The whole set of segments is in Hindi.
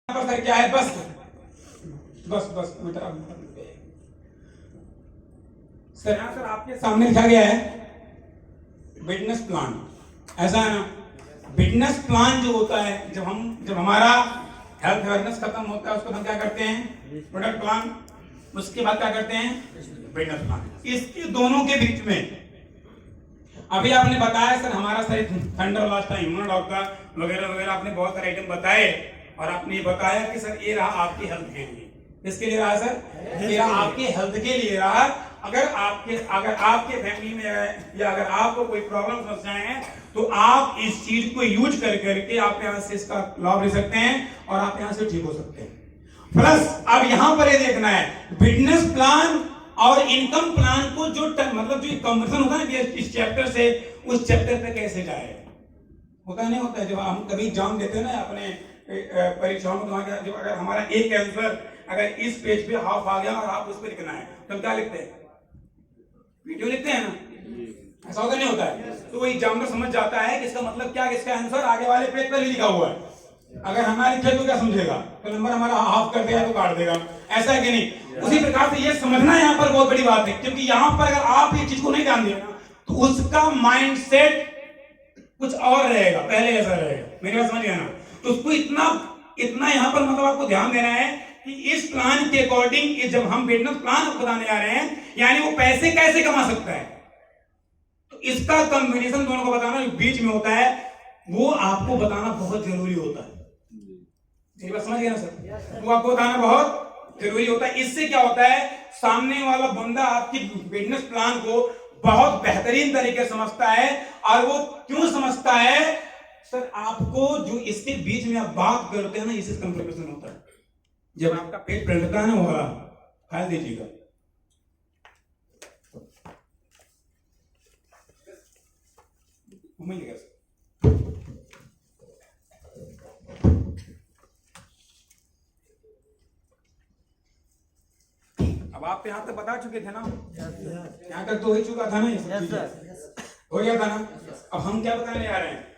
पर सर क्या है, बस बस बस मीटर सर यहाँ सर आपके सामने लिखा गया है बिजनेस प्लान। ऐसा है ना, बिजनेस प्लान जो होता है जब हमारा हेल्थ अवेयरनेस खत्म होता है उसको हम क्या करते हैं, प्रोडक्ट प्लान। उसके बाद क्या करते हैं, बिजनेस प्लान। इसके दोनों के बीच में अभी आपने बताया सर हमारा sir thunder last time Immunodoc का वगैरह वगैरह आपने बहुत सारे आइटम बताए और आपने बताया कि सर ये रहा आपकी हेल्थ के लिए। किसके लिए रहा सर, ये रहा आपके हेल्थ के लिए रहा। अगर आपके फैमिली में या अगर आपको कोई प्रॉब्लम समस्याएं हैं तो आप इस चीज को यूज करके आप यहाँ से इसका लाभ ले सकते हैं और आप यहाँ से ठीक हो सकते हैं। प्लस अब यहाँ पर ये देखना है बिजनेस प्लान और इनकम प्लान को जो मतलब जो कंपैरिजन होता है ना इस चैप्टर से उस चैप्टर पे कैसे जाए, होता नहीं होता है। जब हम कभी एग्जाम देते हैं ना अपने परीक्षाओं में, जब अगर हमारा एक आंसर अगर इस पेज पे हाफ आ गया और आप उस पर लिखना है तो हम क्या लिखते हैं, वीडियो लिखते हैं ना। ऐसा होता नहीं होता है। तो वो एग्जामिनर समझ जाता है कि इसका मतलब क्या, इसका आंसर आगे वाले पेज पर ही लिखा हुआ है। अगर हमारे लिखे तो क्या समझेगा, तो नंबर हमारा हाफ कर दिया तो काट देगा। ऐसा है कि नहीं? उसी प्रकार से ये समझना यहाँ पर बहुत बड़ी बात है, क्योंकि यहाँ पर अगर आप ये चीज को नहीं ध्यान देना तो उसका माइंडसेट कुछ और रहेगा, पहले ऐसा रहेगा। मेरी बात समझ गया ना? तो उसको इतना यहाँ पर मतलब आपको ध्यान देना है कि इस प्लान के अकॉर्डिंग जब हम बिजनेस प्लान बताने जा रहे हैं यानी वो पैसे कैसे कमा सकता है, तो इसका कॉम्बिनेशन दोनों को बताना जो बीच में होता है वो आपको बताना बहुत जरूरी होता है। मेरी बात समझ गए ना सर? वो आपको बताना बहुत जरूरी होता है। इससे क्या होता है, सामने वाला बंदा आपकी बिजनेस प्लान को बहुत बेहतरीन तरीके से समझता है। और वो क्यों समझता है सर, आपको जो इसके बीच में आप बात करते हैं ना, इससे कंप्लीकेशन होता है। जब आपका पेट पलटता है ना, वो ख्याल दीजिएगा। अब आप यहाँ तक बता चुके थे ना, यहाँ तक तो हो ही चुका था ना, हो गया था ना। अब हम क्या बताने जा रहे हैं,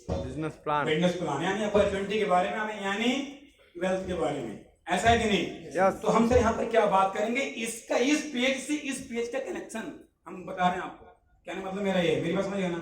बिजनेस प्लान यानी अपॉर्चुनिटी के बारे में, हमें यानी वेल्थ के बारे में। ऐसा है कि नहीं? yes. तो हम सर यहाँ पर क्या बात करेंगे, इसका इस पेज से इस पेज का कनेक्शन हम बता रहे हैं आपको। कहने मतलब मेरा ये, मेरी बात समझिए ना।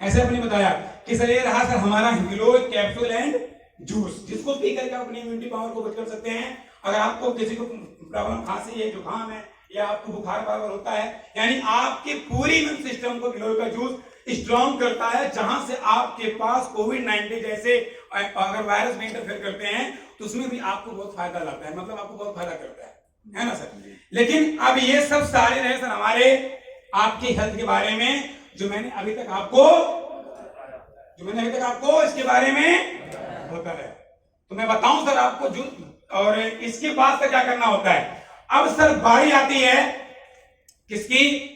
ऐसे अपने बताया कि सर ये रहा सर हमारा ग्लो कैप्सूल एंड जूस, जिसको पी करके अपनी इम्यूनिटी पावर को बच कर सकते हैं। अगर आपको किसी को प्रॉब्लम खांसी है, जुकाम है या आपको बुखार बार होता है, यानी आपके पूरी इम्यून सिस्टम को गिलोय का जूस स्ट्रॉन्ग करता है। जहां से आपके पास कोविड-19 जैसे अगर वायरस में इंटरफेयर करते हैं तो उसमें भी आपको बहुत फायदा लाता है, मतलब आपको बहुत फायदा करता है ना सर? लेकिन अब ये सब सारे रहे सर हमारे आपके हेल्थ के बारे में जो मैंने अभी तक आपको इसके बारे में होता है। तो मैं बताऊं सर आपको जो, और इसके बाद से क्या करना होता है। अब सर बारी आती है किसकी,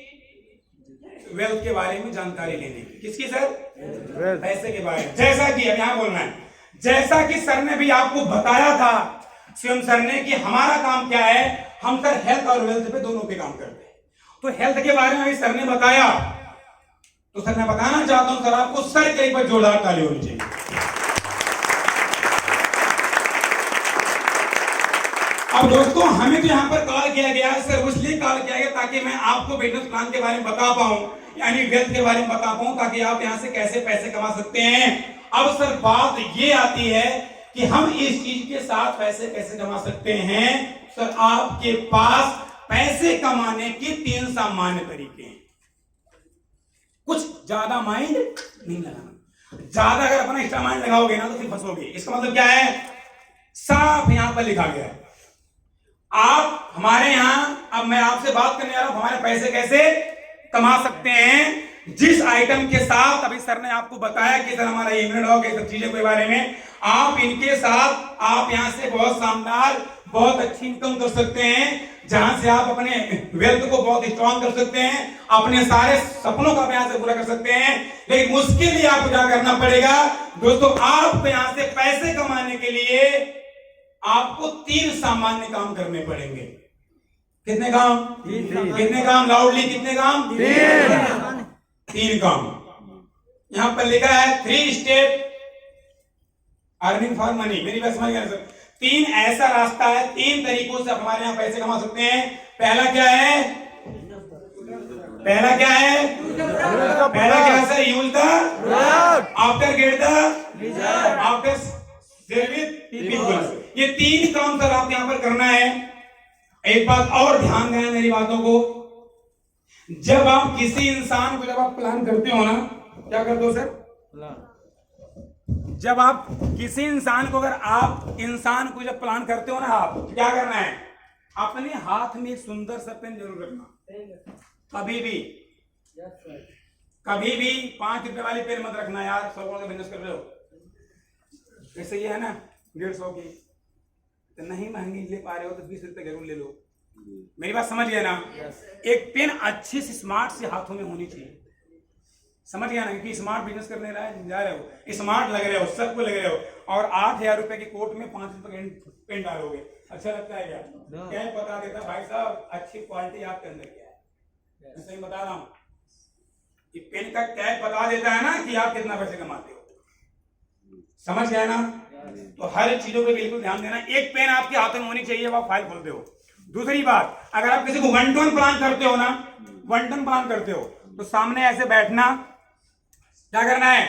वेल्थ के बारे में जानकारी लेने की। किसकी सर? पैसे के बारे में। जैसा कि अब यहां बोलना है, जैसा कि सर ने भी आपको बताया था, स्वयं सर ने, कि हमारा काम क्या है, हम सर हेल्थ और वेल्थ पे दोनों पे काम करते हैं। तो हेल्थ के बारे में भी सर ने बताया, तो सर मैं बताना चाहता हूं सर आपको, सर के एक बार जोरदार ताली होनी चाहिए। अब दोस्तों हमें तो यहाँ पर कॉल किया गया है सर, इसलिए कॉल किया गया ताकि मैं आपको बिजनेस प्लान के बारे में बता पाऊं, यानी वेल्थ के बारे में बता पाऊं, ताकि आप यहाँ से कैसे पैसे कमा सकते हैं। अब सर बात ये आती है कि हम इस चीज के साथ पैसे कैसे कमा सकते हैं। सर आपके पास पैसे कमाने के 3 सामान्य तरीके हैं। कुछ ज्यादा माइंड नहीं लगाना, ज्यादा अगर अपना एक्स्ट्रा माइंड लगाओगे ना तो फिर फंसोगे। इसका मतलब क्या है, साफ यहां पर लिखा गया है। आप हमारे यहां, अब मैं आपसे बात करने जा रहा हूं हमारे पैसे कैसे कमा सकते हैं, जिस आइटम के साथ अभी सर ने आपको बताया कि सर हमारा इम्यूनोडॉक है, सब चीजों के बारे में, आप इनके साथ आप यहां से बहुत शानदार बहुत अच्छी इनकम कर सकते हैं, जहां से आप अपने वेल्थ को बहुत स्ट्रॉन्ग कर सकते हैं, अपने सारे सपनों का यहां से पूरा कर सकते हैं। लेकिन उसके लिए आपको क्या करना पड़ेगा दोस्तों, आपको यहां से पैसे कमाने के लिए आपको 3 सामान्य काम करने पड़ेंगे। कितने काम? कितने काम? लाउडली कितने काम? 3 काम। यहां पर लिखा है 3 स्टेप अर्निंग फॉर मनी। मेरी बात समझ गए सर? तीन ऐसा रास्ता है, तीन तरीकों से हमारे यहाँ पैसे कमा सकते हैं। पहला क्या है? पहला क्या है? पहला क्या है sir? Use the after get the after share with people. ये तीन काम सर आप यहाँ पर करना है। एक बात और ध्यान देना मेरी बातों को, जब आप किसी इंसान को जब आप प्लान करते हो ना, क्या करते हो सर? जब आप किसी इंसान को, अगर आप इंसान को जब प्लान करते हो ना, आप क्या करना है? अपने हाथ में सुंदर सा पेन जरूर रखना। कभी भी कभी भी 5 रुपए वाली पेन मत रखना यार। 100 का बिजनेस कर रहे हो, जैसे ये है ना 150 की, तो नहीं महंगी ले पा रहे हो तो 20 रुपए जरूर ले लो। मेरी बात समझ गए ना? एक पेन अच्छी सी स्मार्ट से हाथों में होनी चाहिए। समझ गया ना? कि स्मार्ट बिजनेस करने जा रहे हो, स्मार्ट लग रहे हो, सबको लग रहे हो, और 8,000 रुपए की कोट में 5 रुपए पेन डालोगे, अच्छा लगता है क्या? क्या बता देता भाई साहब अच्छी क्वालिटी आपके अंदर क्या है। सही बता रहा हूँ, ये पेन का टैग बता देता है ना कि आप कितना पैसे कमाते हो। समझ गए ना? तो हर चीजों पे बिल्कुल ध्यान देना। एक पेन आपके हाथों में होनी चाहिए, आप फाइल खोलते हो। दूसरी बात, अगर आप किसी को 1 to 1 प्लान करते हो ना, 1 to 1 प्लान करते हो, तो सामने ऐसे बैठना, क्या करना है?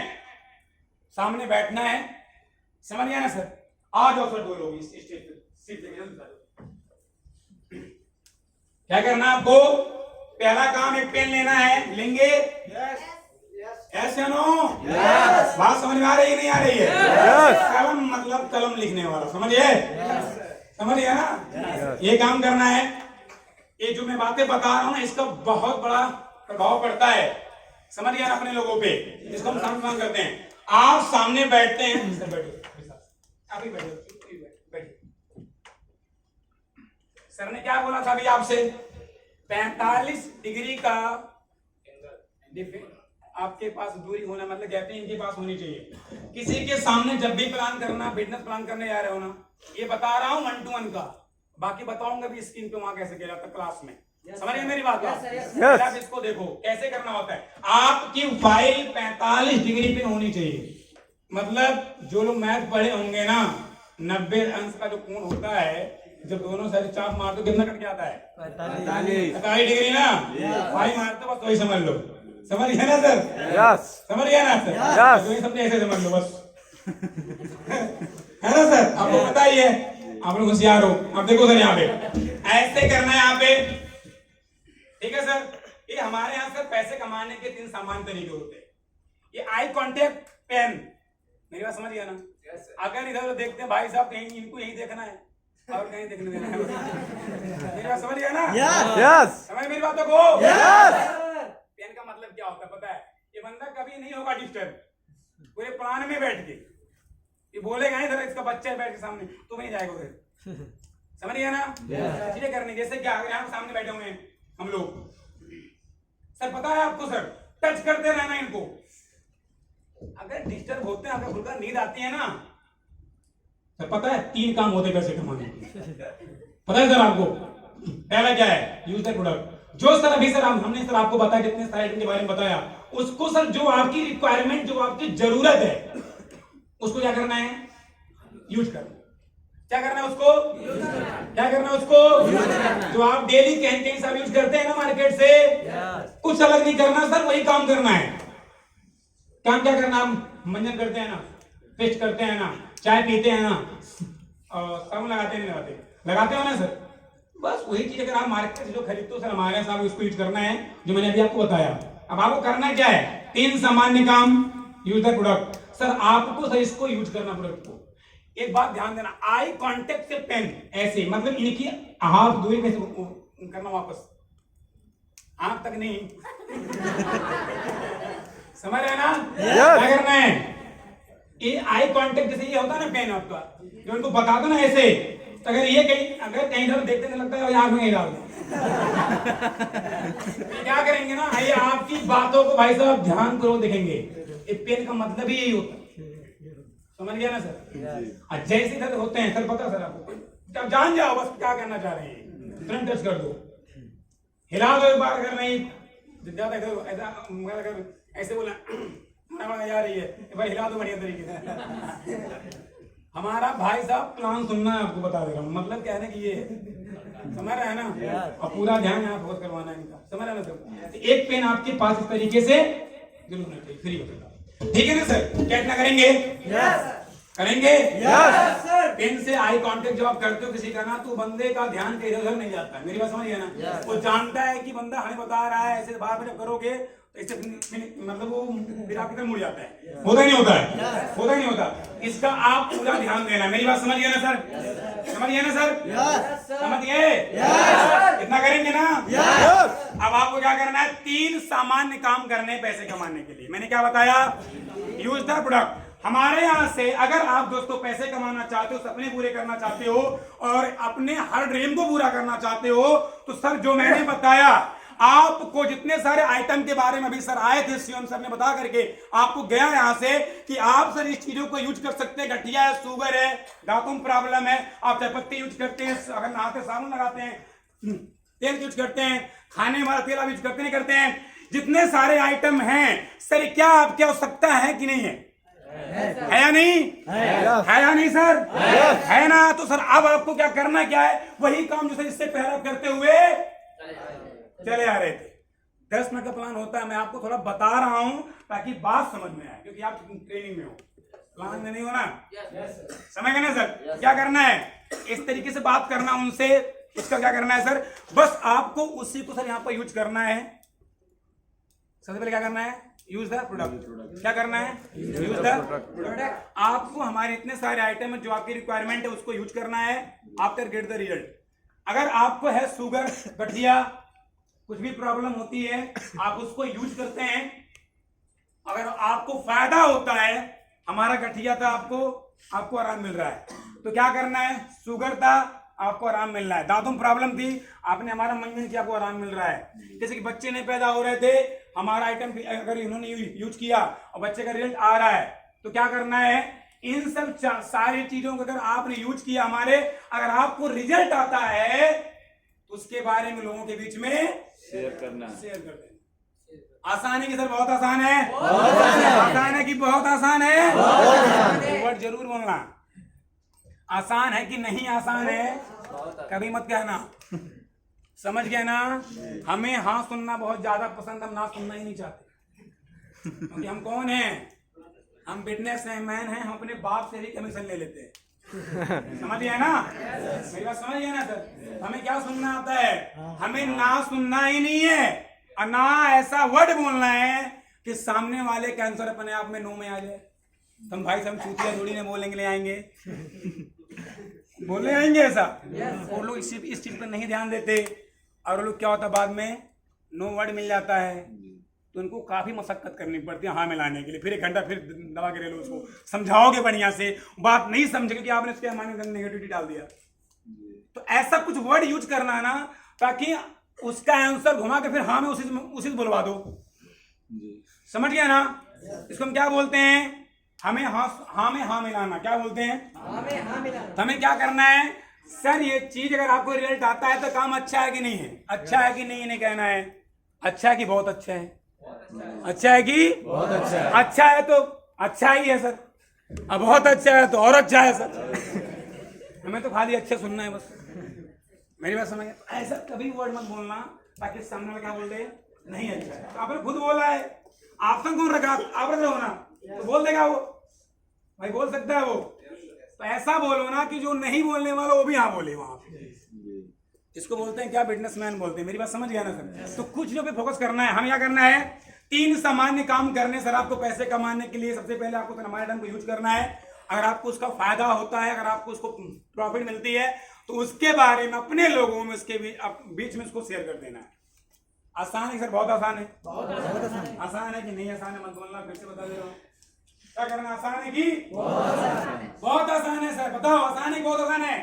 सामने बैठना है। समझ गया ना सर? आ जाओ सर, 2 लोग इस स्टेज पे, सीट पे। क्या करना है आपको? पहला काम, एक पेन लेना है, लेंगे? ऐसे नो? बात समझ में आ रही है नहीं आ रही है? कलम मतलब कलम लिखने वाला, समझिए? समझिए ना? ये काम करना है। ये जो मैं बातें बता रहा हूं ना, इसका बहुत बड़ा प्रभाव पड़ता है, समझ गया ना, अपने लोगों पे, जिसको हम सामने करते हैं। आप सामने बैठते हैं, सर बैठो, आप ही बैठो। सर ने क्या बोला था अभी आपसे? 45 डिग्री का आपके पास दूरी होना, मतलब कहते हैं इनके पास होनी चाहिए। किसी के सामने जब भी प्लान करना, बिजनेस प्लान करने जा रहे हो ना, ये बता रहा हूं 1 to 1 का, बाकी बताऊंगा भी स्क्रीन पे वहां कैसे किया जाता है क्लास में। समझिए मेरी बात? आप इसको देखो कैसे करना होता है। आपकी फाइल 45 डिग्री पे होनी चाहिए। मतलब जो लोग मैथ पढ़े होंगे ना, 90 अंश का जो कोण होता है, जब दोनों साइड चाप मार दो कितना कट जाता है? 45 डिग्री ना। फाइव मारते बस वही समझ लो। समझ गया ना सर? यस। समझ गया ना सर? तो ये सबने ऐसे समझ लो बस। है ना सर? आपको पता ही है, आप लोग होशियार हो। अब देखो सर, यहाँ पे ऐसे करना है, यहाँ पे, ठीक है सर? ये हमारे यहाँ सर पैसे कमाने के 3 सामान्य तरीके होते हैं। ये आई कांटेक्ट, पेन, मेरी बात समझ गया ना? अगर इधर देखते हैं भाई साहब, कहीं इनको यही देखना है और कहीं देखने देना है। मेरी बात समझ गया ना? यस। समझ मेरी बातों को? पेन का मतलब क्या होता है पता है? ये बंदा कभी नहीं होगा डिस्टर्ब, पूरे प्लान में बैठ के ये बोलेगा नहीं, इधर इसका बच्चा बैठ के सामने, तुम नहीं जाएगा उधर। समझ गया ना? चीजें करनी, जैसे क्या यहाँ सामने बैठे हुए हैं हम लोग, सर पता है आपको सर, टच करते रहना इनको। अगर डिस्टर्ब होते हैं, अगर खुलकर नींद आती है ना, सर पता है 3 काम होते पैसे कमाने के। पता है सर आपको? पहला क्या है? Use the product. जो सर अभी सर हमने सर आपको बताया, जितने साइड के बारे में बताया, उसको सर जो आपकी रिक्वायरमेंट, जो आपकी जरूरत है, उसको क्या करना है? यूज करना। क्या करना है उसको? क्या करना है उसको? जो आप डेली कहीं कहीं सब यूज करते हैं ना मार्केट से, कुछ अलग नहीं करना सर, वही काम करना है। काम क्या करना? हम मंजन करते हैं ना, पेस्ट करते हैं ना, चाय पीते हैं ना, और साबुन लगाते हैं, लगाते हो ना सर, बस वही चीज अगर आप मार्केट से जो खरीदते हो सर, हमारे साथ उसको यूज करना है, जो मैंने अभी आपको बताया। अब आपको करना क्या है? 3 सामान्य काम। Use the product. सर आपको सर इसको यूज करना, प्रोडक्ट को। एक बात ध्यान देना, आई कांटेक्ट से पेन, ऐसे मतलब इनकी हाथ दूरी में करना, वापस आंख तक नहीं। समझ रहे ना? क्या करना है? ये आई कांटेक्ट जैसे ये होता है ना पेन आपका, जो इनको बता दो ना ऐसे, तो अगर ये कहीं, अगर कहीं तरफ देखते नहीं लगता है, आंख में नहीं डाल दो। क्या करेंगे ना, ये आपकी बातों को भाई साहब ध्यान पूर्वक देखेंगे। ये पेन का मतलब ही यही होता है। समझ गया ना सर? जैसे इधर होते हैं सर, पता सर आपको, जब जान जाओ बस क्या करना चाह रहे हैं, तुरंत टच कर दो, हिला दो एक बार। अगर नहीं ज्यादा ऐसे बोला जा रही है, एक बार हिला दो बढ़िया तरीके से। हमारा भाई साहब प्लान सुनना है, आपको बता दे रहा हूँ। मतलब कहने की ये है, समझ रहे हैं ना, और पूरा ध्यान यहाँ फोकस करवाना है इनका, समझ रहे हैं ना सर। एक पेन आपके पास इस तरीके से जरूर होना चाहिए, फ्री होगा, ठीक है ना सर। क्या इतना करेंगे? करेंगे? पेन से आई कांटेक्ट जब आप करते हो किसी का ना, तो बंदे का ध्यान कहीं इधर नहीं जाता है, मेरी बात समझिए ना। वो जानता है कि बंदा हमें बता रहा है, ऐसे बार बार जब करोगे तो इससे मतलब वो फिर आपकी तरफ मुड़ जाता है। होता ही नहीं होता है, होता ही नहीं होता। इसका आप पूरा ध्यान देना, मेरी बात समझिए ना सर, समझिए ना सर, समझिए। इतना करेंगे ना? अब आपको क्या करना है? 3 सामान्य काम करने पैसे कमाने के लिए। मैंने क्या बताया? Use the product. हमारे यहाँ से अगर आप दोस्तों पैसे कमाना चाहते हो, सपने पूरे करना चाहते हो और अपने हर ड्रीम को पूरा करना चाहते हो, तो सर जो मैंने बताया आपको, जितने सारे आइटम के बारे में अभी सर आए थे, सीएम सर ने बता करके आपको गया यहाँ से कि आप सर इस चीजों को यूज कर सकते हैं। गठिया है, शुगर है, दांतों में प्रॉब्लम है, आप चाय पत्ती यूज करते हैं, अगर नहाते साबुन लगाते हैं, तेल यूज करते हैं, खाने वाला तेल आप यूज करते नहीं करते हैं, जितने सारे आइटम हैं सर, क्या आपकी आवश्यकता है कि नहीं है? है या नहीं? है या नहीं सर? है ना? तो सर अब आपको क्या करना, क्या है वही काम जो सर इससे पहले करते हुए चले आ रहे थे। 10 मिनट का प्लान होता है, मैं आपको थोड़ा बता रहा हूं ताकि बात समझ में आए, क्योंकि आप ट्रेनिंग में हो, प्लान में नहीं हो ना। समझ गए ना सर? क्या करना है? इस तरीके से बात करना उनसे। इसका क्या करना है सर? बस आपको उसी को सर यहाँ पर यूज करना है। सबसे पहले क्या करना है? Use the product. क्या करना है? Use the product. आपको हमारे इतने सारे आइटम है, जो आपकी रिक्वायरमेंट है उसको यूज करना है, आफ्टर गेट द रिजल्ट। अगर आपको है शुगर, गठिया, कुछ भी प्रॉब्लम होती है, आप उसको यूज करते हैं, अगर आपको फायदा होता है, हमारा गठिया था, आपको आराम मिल रहा है, तो क्या करना है? शुगर था, आपको आराम मिल रहा है। दांतों में प्रॉब्लम थी, आपने हमारा मंजन किया, आपको आराम मिल रहा है। जैसे कि बच्चे नहीं पैदा हो रहे थे, हमारा आइटम अगर इन्होंने यूज किया और बच्चे का रिजल्ट आ रहा है, तो क्या करना है? इन सब सारी चीजों को अगर आपने यूज किया हमारे, अगर आपको रिजल्ट आता है, तो उसके बारे में लोगों के बीच में शेयर कर देना। आसान है कि सर? बहुत आसान है। आसान है कि बहुत आसान है? वर्ड जरूर बोलना। आसान है कि नहीं आसान है? कभी मत कहना, समझ गया ना? हमें हाँ सुनना बहुत ज्यादा पसंद, हम ना सुनना ही नहीं चाहते, क्योंकि हम कौन हैं? हम बिजनेसमैन हैं, हम अपने बाप से भी कमीशन ले लेते हैं। समझिए ना? मेरी बात समझिए ना सर? हमें क्या सुनना आता है? हमें ना सुनना ही नहीं है, और ना ऐसा वर्ड बोलना है कि सामने वाले का आंसर अपने आप में नो में आ जाए। तुम भाई सब चूतिया थोड़ी ने बोलेंगे ले आएंगे, बोलने आएंगे ऐसा? वो लोग इस चीज पर नहीं ध्यान देते, और वो लोग क्या होता बाद में नो वर्ड मिल जाता है, तो उनको काफी मशक्कत करनी पड़ती है हाँ मिलाने के लिए। फिर 1 घंटा फिर दबा के ले लो, उसको समझाओगे बढ़िया से, बात नहीं समझे क्योंकि आपने उसके माइंड में नेगेटिविटी डाल दिया। तो ऐसा कुछ वर्ड यूज करना है ना, ताकि उसका आंसर घुमा के फिर हाँ में उसी से बुलवा दो। समझ गया ना? इसको हम क्या बोलते हैं? हमें हाँ में हाँ मिलाना। क्या बोलते हैं? हाँ में हाँ मिलाना। तो हमें क्या करना है सर? ये चीज अगर आपको रिजल्ट आता है तो काम अच्छा है कि नहीं है? अच्छा है कि नहीं, इन्हें कहना है अच्छा है कि बहुत अच्छा है? अच्छा है कि बहुत अच्छा है? अच्छा है तो अच्छा ही है सर, अब बहुत अच्छा है तो और अच्छा है सर। हमें तो खाली अच्छा सुनना है बस। मेरी बात समझ? ऐसा कभी वर्ड मत बोलना ताकि सामने वाला क्या बोल दे नहीं अच्छा है। तो आपने खुद बोला है, ऑप्शन कौन रखा? आप रख रहे हो ना, तो बोल देगा वो भाई, बोल सकता है वो। तो ऐसा बोलो ना कि जो नहीं बोलने वाला वो भी हाँ बोले वहां पे। इसको बोलते हैं क्या? बिजनेसमैन बोलते हैं। मेरी बात समझ गया ना सर? तो कुछ जो पे फोकस करना है, हमें क्या करना है? 3 सामान्य काम करने सर आपको पैसे कमाने के लिए। सबसे पहले आपको हमारे आइटम को यूज करना है, अगर आपको उसका फायदा होता है, अगर आपको उसको प्रॉफिट मिलती है, तो उसके बारे में अपने लोगों में उसके बीच में उसको शेयर कर देना है। आसान है सर? बहुत आसान है। आसान है कि नहीं आसान है? मत बोलना, फिर से बता दे रहा हूँ। क्या करना? आसान है कि बहुत आसान है सर? बताओ, आसान है कि बहुत आसान है?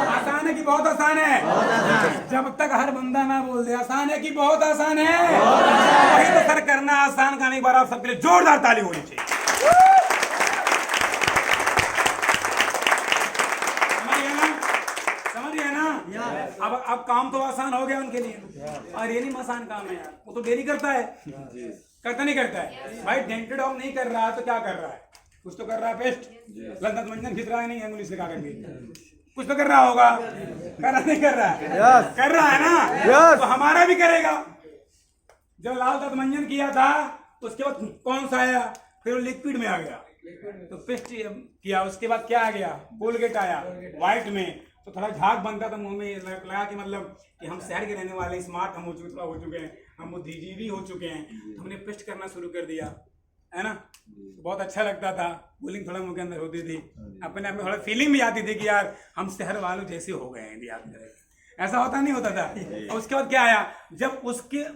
आसान है कि बहुत आसान है? जब तक हर बंदा ना बोल दे आसान है कि बहुत आसान है, वही तो सर करना आसान का। एक बार आप सबके लिए जोरदार ताली होनी चाहिए। समझिए ना? अब काम तो आसान हो गया उनके लिए, और ये नहीं आसान काम है यार, वो तो डेली करता है। करता नहीं करता है भाई? डेंटेड ऑफ नहीं कर रहा है तो क्या कर रहा है? कुछ तो कर रहा है पेस्ट, लंदन मंजन खींच रहा है नहीं इंग्लिश लिखा करके, कुछ तो कर रहा होगा, कर रहा नहीं कर रहा है? कर रहा है ना? तो हमारा भी करेगा। जब लाल दत्त मंजन किया था उसके बाद कौन सा आया, फिर वो लिक्विड में आ गया, तो पेस्ट किया, उसके बाद क्या आ गया, कोलगेट आया व्हाइट में, तो थोड़ा झाग बनता था मुंह में, लगा कि मतलब कि हम शहर के रहने वाले स्मार्ट हम हो चुके हैं, हम बुद्धिजीवी हो चुके हैं, तो हमने पेस्ट करना शुरू कर दिया, है ना। बहुत अच्छा लगता था, कूलिंग थोड़ा मुंह के अंदर होती थी, अपने आप में थोड़ा फीलिंग भी आती थी कि यार हम शहर वालों जैसे हो गए हैं, याद करें ऐसा होता नहीं होता था। और उसके बाद क्या आया, जब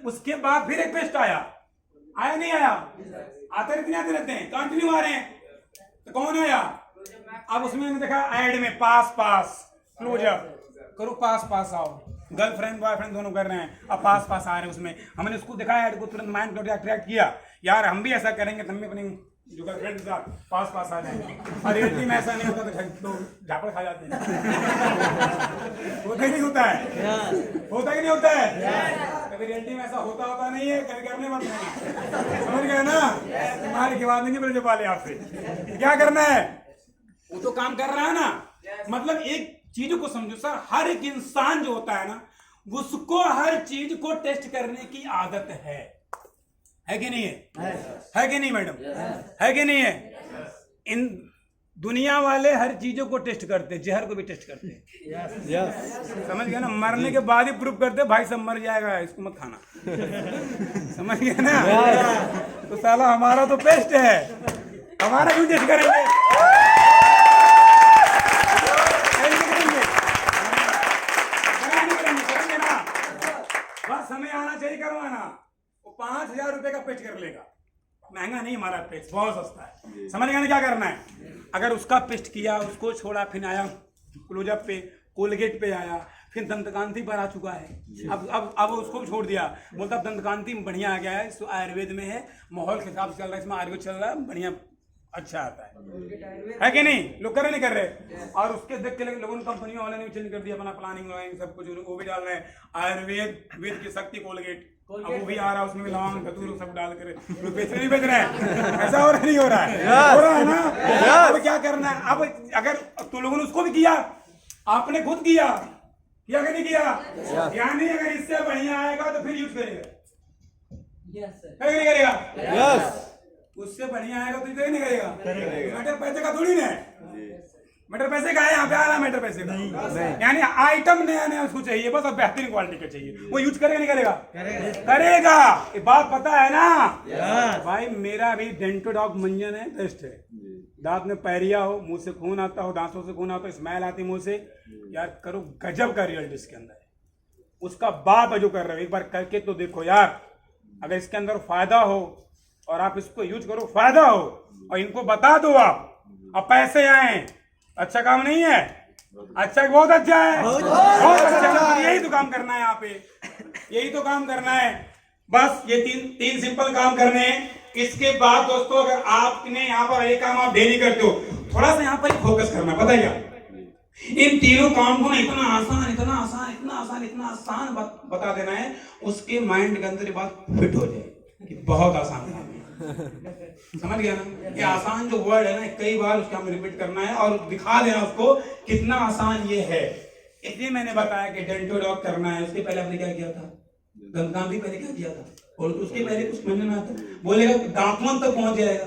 उसके बाद फिर एक पेस्ट आया नहीं आया, आते रहते हैं, कंटिन्यू आ रहे हैं, तो कौन आया, अब उसमें मैंने देखा ऐड में पास क्लोजर करो, पास आओ, गर्लफ्रेंड बॉयफ्रेंड दोनों कर रहे हैं, अब पास आ रहे हैं, उसमें हमने उसको देखा ऐड को, तुरंत माइंड को अट्रैक्ट किया, यार हम भी ऐसा करेंगे, हम भी अपनी जो गर्लफ्रेंड के साथ पास आ जाएंगे। और रियलिटी में ऐसा नहीं होता, तो झापड़ खा जाते हैं। होता ही नहीं होता है, होता ही नहीं होता है, कभी रियलिटी में ऐसा होता नहीं है, कभी करने मत नहीं, समझ गए ना, तुम्हारी की बात नहीं मिल पाले आपसे, क्या करना है, वो तो काम कर रहा है ना। मतलब एक चीजों को समझो सर, हर एक इंसान जो होता है ना, उसको हर चीज को टेस्ट करने की आदत है कि नहीं है कि नहीं मैडम, है कि नहीं है। इन दुनिया वाले हर चीजों को टेस्ट करते हैं, जहर को भी टेस्ट करते हैं, समझ गए ना, मरने के बाद ही प्रूफ करते भाई सब मर जाएगा, इसको मत खाना, समझ गए ना। तो साला हमारा तो पेस्ट है, हमारा क्यों टेस्ट करेंगे, बस हमें आना चाहिए करवाना, वो 5,000 रुपए का पेस्ट कर लेगा, महंगा नहीं हमारा पेस्ट, बहुत सस्ता है, समझ गए ना क्या करना है। अगर उसका पेस्ट किया, उसको छोड़ा, फिर आया क्लोजअप पे, कोलगेट पे आया, फिर दंतकांति पर आ चुका है, अब उसको भी छोड़ दिया, बोलता दंतकांति बढ़िया आ गया है, इसको आयुर्वेद में है, माहौल के हिसाब से चल रहा है, इसमें आयुर्वेद चल रहा है, बढ़िया अच्छा आता है कि नहीं, लोग कर नहीं कर रहे। और उसके देख के लोगों ने, कंपनियों वाले ने चेंज कर दिया अपना प्लानिंग सब कुछ, वो भी डाल रहे हैं आयुर्वेद वेद की शक्ति कोलगेट, अब वो भी आ रहा है, उसमें लौंग धतूर सब डाल कर लोग बेच रहे हैं, ऐसा हो रहा नहीं हो रहा है ना। अब क्या करना है, अब अगर तो लोगों ने उसको भी किया, आपने खुद किया कि नहीं किया, यानी अगर इससे बढ़िया आएगा तो फिर यूज करेगा, नहीं करेगा, उससे बढ़िया आएगा तो नहीं करेगा, मैटर पैसे का थोड़ी ना, मैटर पैसे का है, यहाँ पे आ रहा मैटर पैसे का, यानी आइटम नया उसको चाहिए बस, और बेहतरीन क्वालिटी का चाहिए, वो यूज करेगा नहीं करेगा, करेगा, ये बात पता है ना। भाई मेरा भी डेंटोडॉग मंजन है, बेस्ट है, दांत में पैरिया हो, मुंह से खून आता हो, दांतों से खून आता हो, स्मेल आती मुंह से, यार करो, गजब का रिजल्ट इसके अंदर है, उसका बाप है जो कर रहे हो, एक बार करके तो देखो यार, अगर इसके अंदर फायदा हो और आप इसको यूज करो, फायदा हो, और इनको बता दो आप, अब पैसे आए, अच्छा काम नहीं है, अच्छा बहुत अच्छा है, बहुत अच्छा, यही तो काम करना है यहाँ पे, यही तो काम करना है, बस ये तीन सिंपल काम करने हैं। इसके बाद दोस्तों, अगर आपने यहाँ पर एक काम आप डेली करते हो, थोड़ा सा यहाँ पर फोकस करना, पता है क्या, इन तीनों काम को ना इतना आसान बता देना है, उसके माइंड के अंदर ये बात फिट हो जाए कि बहुत आसान काम है, समझ गया ना। ये आसान जो वर्ड है ना, कई बार उसका हमें रिपीट करना है और दिखा देना उसको कितना आसान ये है। इसलिए मैंने बताया कि डेंटोडॉग करना है, उसके पहले आपने क्या किया था, दंतकांति पहले क्या किया था, और उसके पहले कुछ मंजन आता, बोलेगा दांतवन तक पहुंच जाएगा,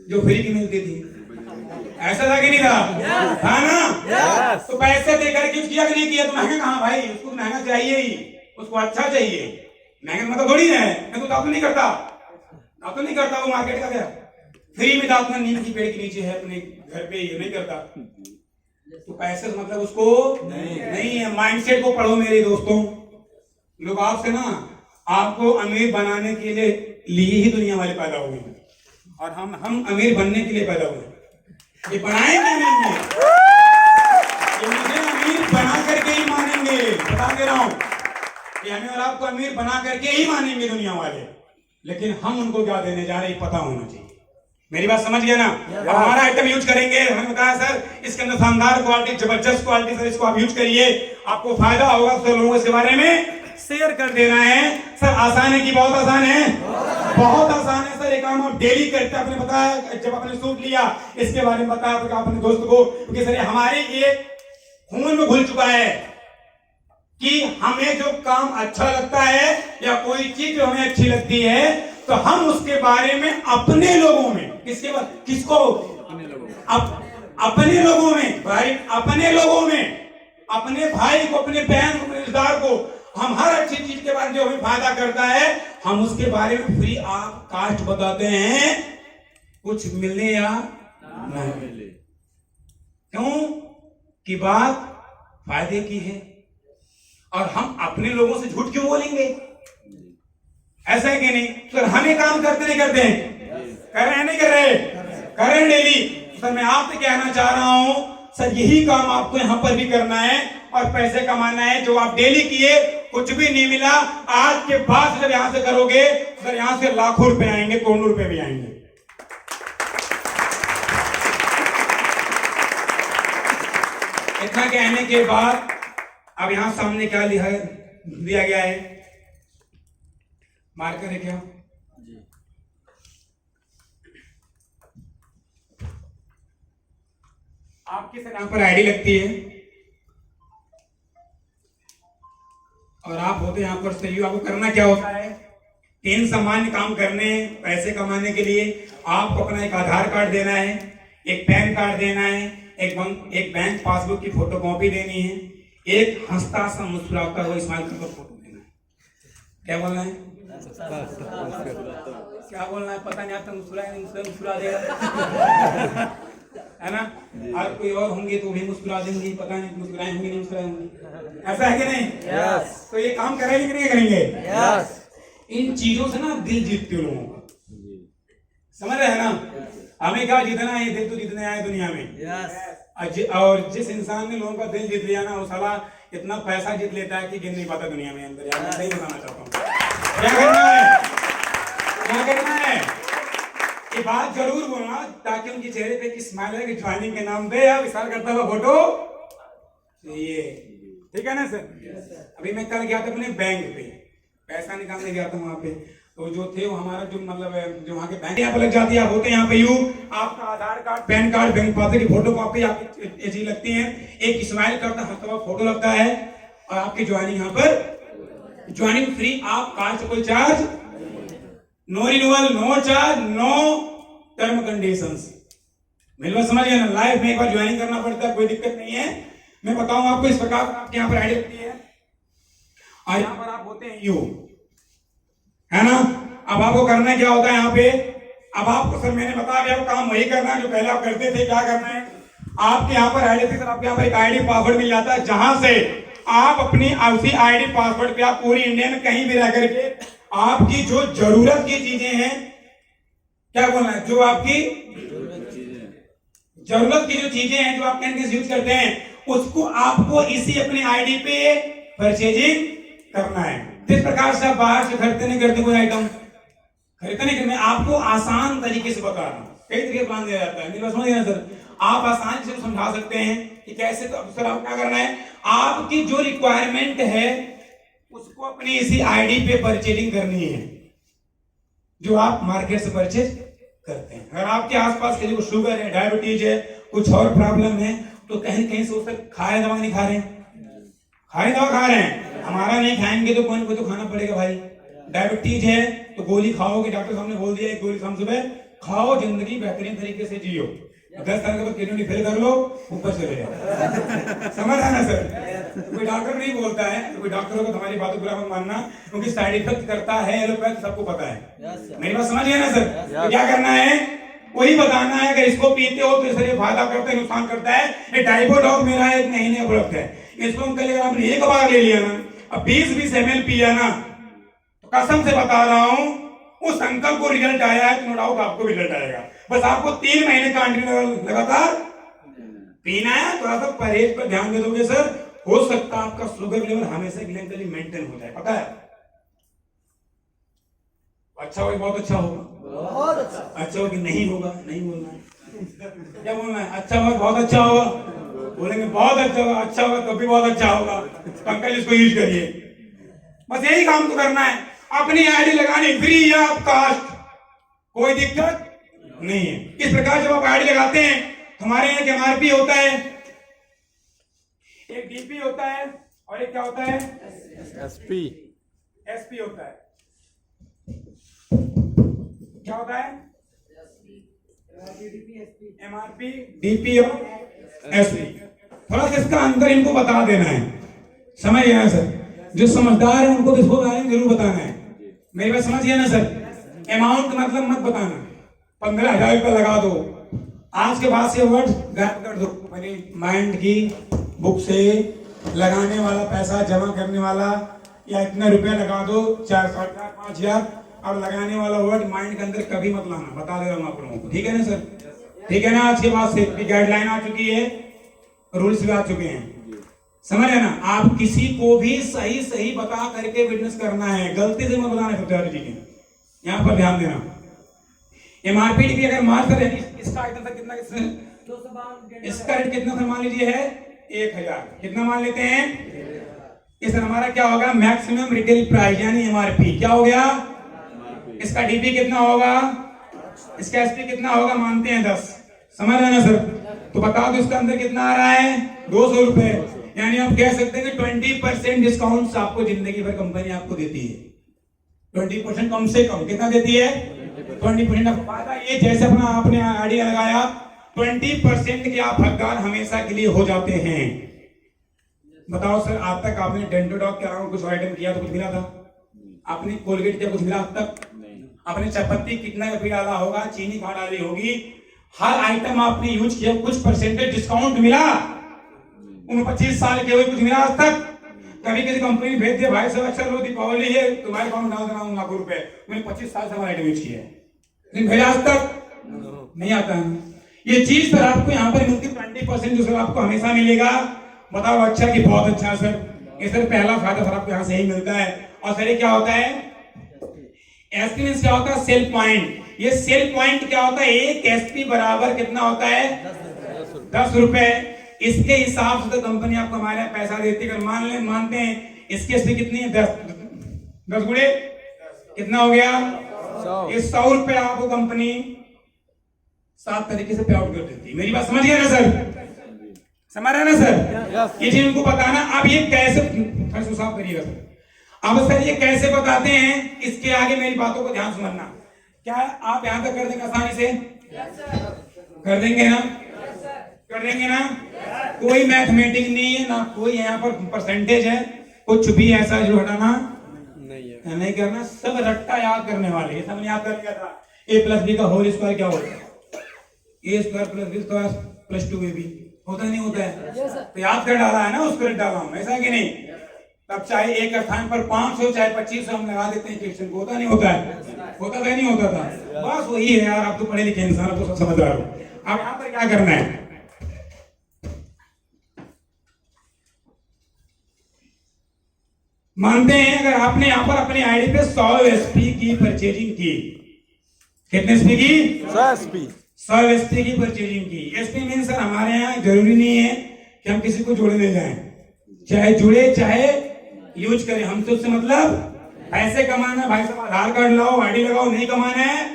जो फ्री की मिलती थी, ऐसा था कि नहीं था ना। तो पैसे देकर यूज किया कि नहीं किया, तो महंगा कहाँ भाई, उसको महंगा चाहिए ही, उसको अच्छा चाहिए, महंगा मतलब थोड़ी है, मैं तो दांत नहीं करता, वो मार्केट का क्या, फ्री में दांत में नीम की पेड़ के नीचे है अपने घर पे, ये नहीं करता, तो पैसे मतलब उसको नहीं है। माइंडसेट को पढ़ो मेरे दोस्तों, लोग आपसे ना आपको अमीर बनाने के लिए ही दुनिया वाले पैदा हुए हैं, और हम अमीर बनने के लिए पैदा हुए, ये बनाएंगे नहीं है, ये मुझे अमीर बना करके ही मानेंगे, बता दे रहा हूं, ये हमें और आपको अमीर बना करके ही मानेंगे दुनिया वाले, लेकिन हम उनको क्या देने जा रहे हैं पता होना चाहिए। मेरी बात समझ गया ना। अब हमारा आइटम यूज करेंगे, हमने बताया सर इसके अंदर शानदार क्वालिटी, जबरदस्त क्वालिटी, सर इसको आप यूज करिए, आपको फायदा होगा, तो लोगों को इसके बारे में शेयर कर देना है। सर आसान है कि बहुत आसान है, बहुत आसान है सर, ये काम आप डेली करते हैं। आपने बताया जब आपने सूट लिया इसके बारे में बताया अपने दोस्त को, क्योंकि सर हमारे ये खून में घुल चुका है कि हमें जो काम अच्छा लगता है या कोई चीज जो हमें अच्छी लगती है तो हम उसके बारे में अपने लोगों में किसको अपने लोगों में भाई, अपने लोगों में अपने भाई को, अपने बहन को, अपने रिश्तेदार को हम हर अच्छी चीज के बारे में जो हमें फायदा करता है हम उसके बारे में फ्री आप कास्ट बताते हैं, कुछ मिलने या नहीं मिले। क्यों कि बात फायदे की है और हम अपने लोगों से झूठ क्यों बोलेंगे? ऐसा है कि नहीं सर? हमें काम करते नहीं करते हैं, कर रहे हैं नहीं कर रहे? कर रहे हैं डेली। सर मैं आपसे कहना चाह रहा हूं सर, यही काम आपको यहां पर भी करना है और पैसे कमाना है। जो आप डेली किए कुछ भी नहीं मिला, आज के बाद जब यहां से करोगे सर यहां से लाखों रुपए आएंगे, करोड़ों रुपए भी आएंगे। इतना कहने के बाद अब यहां सामने क्या दिया गया है? मार्कर है क्या? आपकी सर यहां पर आईडी लगती है और आप होते यहां पर सही हो। आपको करना क्या होता है? 3 सामान्य काम करने पैसे कमाने के लिए। आपको अपना एक आधार कार्ड देना है, एक पैन कार्ड देना है, एक बैंक पासबुक की फोटो कॉपी देनी है, एक हंसता सा मुस्कुराता हुआ स्माइल करके फोटो देना है। क्या बोलना है? क्या बोलना है पता नहीं, आप तो मुस्कुरा देगा है ना? और कोई और होंगे तो भी मुस्कुरा देंगे, पता नहीं मुस्कुराए होंगे नहीं मुस्कुराए होंगे। ऐसा है कि नहीं? yes. तो ये काम करेंगे कि नहीं करेंगे? yes. इन चीजों से ना दिल जीतते हो लोगों का, समझ रहे हैं ना? हमें क्या जीतना है? दिल तो जीतने आए दुनिया में। yes. और जिस इंसान ने लोगों का दिल जीत लिया ना वो साला इतना पैसा जीत लेता है कि गिन नहीं पाता दुनिया में अंदर। यार मैं सही बताना चाहता हूँ। क्या करना है? क्या करना है? ये बात जरूर बोलना ताकि उनके चेहरे पे की स्माइल है कि ज्वाइनिंग के नाम पे या विशाल करता हुआ फोटो चाहिए। ठीक है ना सर? अभी मैं कल गया था अपने बैंक पे, पैसा निकालने गया था वहां पे, तो जो थे वो हमारा जो मतलब जो वहाँ के बैंक यहाँ पे लग जाती है। आप होते हैं यहाँ पे यू आपका Aadhaar card, PAN card, bank passbook की फोटो कॉपी आपकी ऐसी लगती है, एक स्माइल करता हंसता हुआ फोटो लगता है और आपकी ज्वाइनिंग यहाँ पर, ज्वाइनिंग फ्री। आप कार्ड से कोई charge, no renewal, no charge, no term conditions. मेरे समझ गए ना? लाइफ में एक बार ज्वाइनिंग करना पड़ता है, कोई दिक्कत नहीं है। मैं बताऊं आपको इस प्रकार आपके यहाँ पर आईडी लगती है और यहाँ पर आप होते हैं यू, है ना? अब आपको करना क्या होता है यहाँ पे? अब आपको सर मैंने बताया कि आपको काम वही करना है जो पहले आप करते थे। क्या करना है? आपके यहाँ पर आईडी थी सर, आपके यहाँ पर एक आईडी पासवर्ड मिल जाता है जहां से आप अपनी उसी आईडी पासवर्ड पे आप पूरी इंडिया में कहीं भी रह करके आपकी जो जरूरत की चीजें हैं, क्या बोलना है, जो आपकी जरूरत की जो चीजें हैं जो आप कैसे यूज करते हैं उसको आपको इसी अपनी आईडी पे परचेजिंग करना है। इस प्रकार से आप बाहर से खरीदते नहीं करते कोई आइटम, खरीदते नहीं करते। मैं आपको आसान तरीके से बता रहा हूँ, कई तरीके प्लान दिया जाता है। मेरी बात समझिए ना सर, आप आसानी से समझा सकते हैं कि कैसे। तो सर आप क्या करना है, आपकी जो रिक्वायरमेंट है उसको अपनी इसी आईडी पे परचेजिंग करनी है जो आप मार्केट से परचेज करते हैं। अगर आपके आसपास किसी को शुगर है, डायबिटीज है, कुछ और प्रॉब्लम है तो कहीं कहीं से उससे खाए दवा नहीं खा रहे हैं, खाए दवा खा रहे हैं। हमारा नहीं खाएंगे तो कोई तो खाना पड़ेगा भाई। डायबिटीज है तो गोली खाओगे, डॉक्टर साहब ने बोल दिया एक गोली शाम सुबह खाओ, जिंदगी बेहतरीन तरीके से जियो। 10 साल के बाद किडनी फेल कर लो, ऊपर चले जाओ। समझ है ना सर? तो कोई डॉक्टर नहीं बोलता है, तो कोई डॉक्टर को तुम्हारी बातों बुरा मत मानना क्योंकि साइड इफेक्ट करता है एलोपैथ, सबको पता है। मेरी बात समझिए ना सर? तो क्या करना है, वही बताना है कि इसको पीते हो तो इससे फायदा करता है, नुकसान करता है। ये डाइबोडॉग मेरा 1 महीने का प्रोडक्ट है, इसको हम कल आपने एक बार ले लिया ना, अब 20-20 ml पिया ना, तो कसम से बता रहा हूं उस अंकल को रिजल्ट आया है तो नो डाउट आपको रिजल्ट आएगा। बस आपको 3 महीने कंटिन्यू लगातार पीना है। थोड़ा सा परहेज पर ध्यान दे दोगे सर, हो सकता है आपका शुगर लेवल हमेशा ग्लैंडली मेंटेन हो जाए। पता है? अच्छा होगा, बहुत अच्छा होगा, बहुत अच्छा होगा कि नहीं होगा, नहीं बोलना है। क्या बोलना है? अच्छा होगा, बहुत अच्छा होगा। बोलेंगे बहुत अच्छा होगा, अच्छा होगा तो भी बहुत अच्छा होगा। अंकल इसको यूज करिए, बस यही काम तो करना है। अपनी आईडी लगानी फ्री ऑफ कॉस्ट, कोई दिक्कत नहीं है। इस प्रकार जब आप आईडी लगाते हैं तुम्हारे यहाँ एमआरपी होता है, एक डीपी होता है और एक क्या होता है, एसपी एसपी होता है। क्या होता है, एमआरपी, डीपी और एसपी। थोड़ा सा इसका अंतर इनको बता देना है, समझ गया ना सर? जो समझदार है उनको तो इसको बारे में जरूर बताना है। मेरी बात समझ गया ना सर? अमाउंट मतलब मत बताना 15,000 रुपये लगा दो, आज के बाद से वर्ड गायब कर दो। मेरी माइंड की बुक से लगाने वाला पैसा जमा करने वाला या इतना रुपया लगा दो, 4, 4,500, 5,000, और लगाने वाला वर्ड माइंड के अंदर कभी मत लाना, बता दे रहा हूँ आप लोगों को, ठीक है ना सर? ठीक है ना? आज के बाद से गाइडलाइन आ चुकी है, रूल्स भी आ चुके हैं, समझ है ना? आप किसी को भी सही सही बता करके बिजनेस करना है, गलती से मत बताना है। ठीक है, यहाँ पर ध्यान देना। एमआरपी भी अगर मार्क करें, इसका आइटम था कितना, इसका रेट कितना था मान लीजिए है 1,000, कितना मान लेते हैं? इस हमारा क्या होगा, मैक्सिमम रिटेल प्राइस यानी एमआरपी क्या हो गया। इसका डीपी कितना होगा, इसका एसपी कितना होगा, मानते हैं 10, समझ रहे ना सर? तो बताओ तो इसका अंदर कितना आ रहा है, 200 रुपए। यानी आप कह सकते हैं कि 20% डिस्काउंट आपको जिंदगी भर कंपनी आपको देती है। 20% कम से कम कितना देती है, 20% फायदा। ये जैसे अपना आपने आइडिया लगाया 20% के आप हकदार हमेशा के लिए हो जाते हैं। बताओ सर, आज तक आपने डेंटोडॉक के अलावा कुछ आइटम किया तो कुछ मिला था? आपने कोलगेट किया कुछ मिला आज तक? आपने चायपत्ती कितना रुपया डाला होगा, चीनी खा डाली होगी, हर आइटम आपने यूज किया, कुछ परसेंटेज डिस्काउंट मिला? उन 25 साल के हुए कुछ मिला आज तक? कभी किसी कंपनी भेज दिया, भाई साहब अच्छा लो दीपावली है तुम्हारे अकाउंट डाल देना लाखों रुपए, मैंने 25 साल से हमारा आइटम यूज किया है, भेजा आज तक? नहीं आता है। ये चीज सर आपको यहाँ पर मिलती 20% जो सर आपको हमेशा मिलेगा। बताओ अच्छा कि बहुत अच्छा सर। ये सर पहला फायदा सर आपको यहाँ से ही मिलता है। और सर ये क्या होता है, एसपी क्या होता है, सेल पॉइंट। ये सेल पॉइंट क्या होता है, एक एसपी बराबर कितना होता है, 10 रुपए। इसके हिसाब से तो कंपनी आपको हमारे यहाँ पैसा देती है। मान ले मानते हैं इसकी एसपी कितनी है, 10 गुणे कितना हो गया, 100 रुपए आपको कंपनी 7 तरीके से पे आउट कर देती है। मेरी बात समझ गया ना सर? समझ रहे ना सर? ये चीज उनको बताना। अब ये कैसे साफ करिएगा सर। अब सर ये कैसे बताते हैं, इसके आगे मेरी बातों को ध्यान समझना। क्या आप यहां तक कर देंगे आसानी से? कर देंगे ना? कर देंगे ना? कोई मैथमेटिक्स नहीं है ना, कोई यहाँ पर परसेंटेज है, कुछ भी ऐसा जो हटाना नहीं करना, सब रट्टा याद करने वाले। सब याद कर लिया था, a + b का होल स्क्वायर क्या होता है, a² + b² + 2ab होता नहीं होता है? तो याद कर डाला है ना, उसको डाला हूं, ऐसा कि नहीं? तब चाहे एक स्थान पर 500 चाहे 2500 हम लगा देते हैं क्वेश्चन को, होता नहीं होता है? होता था नहीं होता था? बस वही है यार, आप तो पढ़े लिखे इंसान, आपको सब समझ रहा हो। अब यहाँ पर क्या करना है, मानते हैं अगर आपने यहाँ पर अपनी आईडी पे 100 एसपी की परचेजिंग की, कितने एसपी की, 100 एसपी की परचेजिंग की। एसपी मीन सर हमारे यहाँ जरूरी नहीं है कि हम किसी को जोड़ने जाएं, चाहे जुड़े चाहे यूज करें, हम तो उससे मतलब पैसे कमाना। भाई साहब आधार कार्ड लाओ, आईडी लगाओ, नहीं कमाना है